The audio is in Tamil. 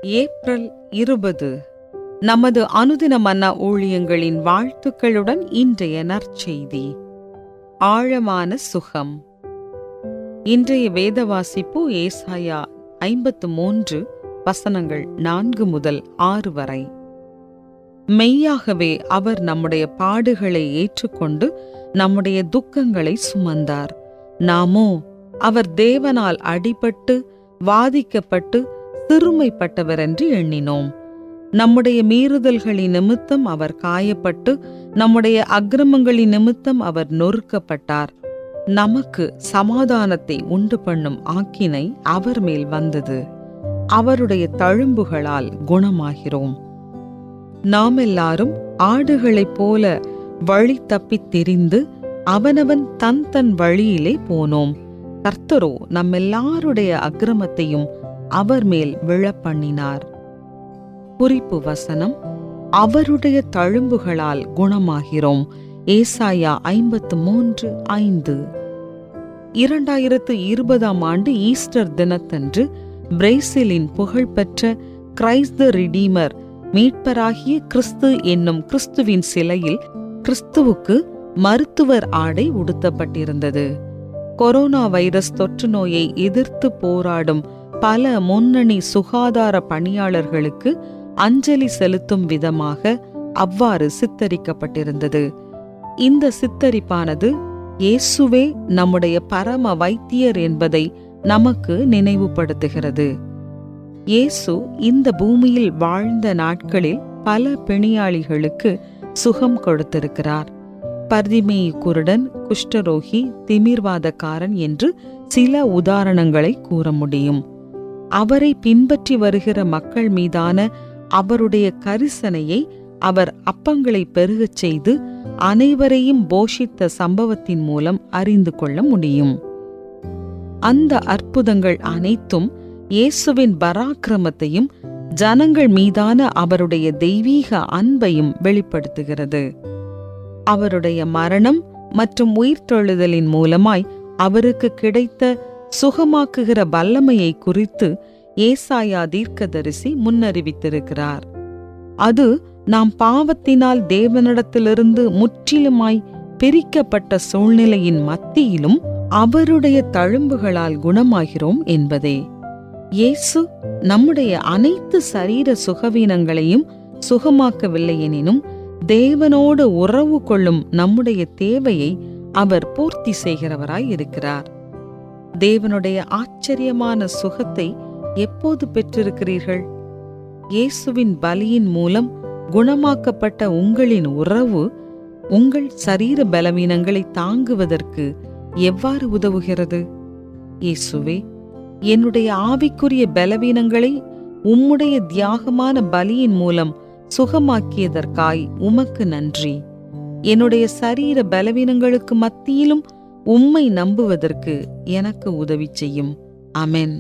ஏப்ரல் 20 நமது அனுதின மன்னா ஊழியங்களின் வாழ்த்துக்களுடன் இன்றைய நற்செய்தி. ஆழமான சுகம். இன்றைய வேத வாசிப்பு ஏசாயா 53 வசனங்கள் 4 முதல் 6 வரை. மெய்யாகவே அவர் நம்முடைய பாடுகளை ஏற்றுக்கொண்டு நம்முடைய துக்கங்களை சுமந்தார். நாமோ அவர் தேவனால் அடிபட்டு வாதிக்கப்பட்டு சிறுமைப்பட்டவர் என்று எண்ணினோம். நம்முடைய மீறுதல்களின் நிமித்தம் அவர் காயப்பட்டு நம்முடைய அக்கிரமங்களின் நிமித்தம் அவர் நொறுக்கப்பட்டார். நமக்கு சமாதானத்தை உண்டு பண்ணும் ஆக்கினை அவர் மேல் வந்தது. அவருடைய தழும்புகளால் குணமாகிறோம். நாம் எல்லாரும் ஆடுகளைப் போல வழி தப்பித் திரிந்து அவனவன் தன் வழியிலே போனோம். கர்த்தரோ நம்மெல்லாருடைய அக்கிரமத்தையும் அவர் மேல் விழப்பண்ணினார். குறிப்பு வசனம்: அவருடைய தழும்புகளால் குணமாகிறோம். ஏசாயா 53:5. 2020 ஈஸ்டர் தினத்தன்று பிரேசிலின் புகழ்பெற்ற கிரைஸ்ட் தி ரிடீமர் மீட்பராகிய கிறிஸ்து என்னும் கிறிஸ்துவின் சிலையில் கிறிஸ்துவுக்கு மருத்துவர் ஆடை உடுத்தப்பட்டிருந்தது. கொரோனா வைரஸ் தொற்று நோயை எதிர்த்து போராடும் பல முன்னணி சுகாதார பணியாளர்களுக்கு அஞ்சலி செலுத்தும் விதமாக அவ்வாறு சித்தரிக்கப்பட்டிருந்தது. இந்த சித்தரிப்பானது இயேசுவே நம்முடைய பரம வைத்தியர் என்பதை நமக்கு நினைவுபடுத்துகிறது. இயேசு இந்த பூமியில் வாழ்ந்த நாட்களில் பல பிணியாளிகளுக்கு சுகம் கொடுத்திருக்கிறார். பர்திமேயு குருடன், குஷ்டரோகி, திமிர்வாதக்காரன் என்று சில உதாரணங்களை கூற முடியும். அவரை பின்பற்றி வருகிற மக்கள் மீதான அவருடைய கரிசனையை அவர் அப்பங்களை பெருகச் செய்து அனைவரையும் போஷித்த சம்பவத்தின் மூலம் அறிந்து கொள்ள முடியும். அந்த அற்புதங்கள் அனைத்தும் இயேசுவின் பராக்கிரமத்தையும் ஜனங்கள் மீதான அவருடைய தெய்வீக அன்பையும் வெளிப்படுத்துகிறது. அவருடைய மரணம் மற்றும் உயிர்த்தெழுதலின் மூலமாய் அவருக்கு கிடைத்த சுகமாக்குகிற வல்லமையை குறித்து ஏசாயா தீர்க்கதரிசி முன்னறிவித்திருக்கிறார். அது நாம் பாவத்தினால் தேவனிடத்திலிருந்து முற்றிலுமாய் பிரிக்கப்பட்ட சூழ்நிலையின் மத்தியிலும் அவருடைய தழும்புகளால் குணமாகிறோம் என்பதே. இயேசு நம்முடைய அனைத்து சரீர சுகவீனங்களையும் சுகமாக்கவில்லை எனினும் தேவனோடு உறவு கொள்ளும் நம்முடைய தேவையை அவர் பூர்த்தி செய்கிறவராய் இருக்கிறார். தேவனுடைய ஆச்சரியமான சுகத்தை எப்போது பெற்றிருக்கிறீர்கள்? இயேசுவின் பலியின் மூலம் குணமாக்கப்பட்ட உங்களின் உறவு உங்கள் சரீர பலவீனங்களை தாங்குவதற்கு எவ்வாறு உதவுகிறது? இயேசுவே, என்னுடைய ஆவிக்குரிய பலவீனங்களை உம்முடைய தியாகமான பலியின் மூலம் சுகமாக்கியதற்காய் உமக்கு நன்றி. என்னுடைய சரீர பலவீனங்களுக்கு மத்தியிலும் உம்மை நம்புவதற்கு எனக்கு உதவி செய்யும். ஆமென்.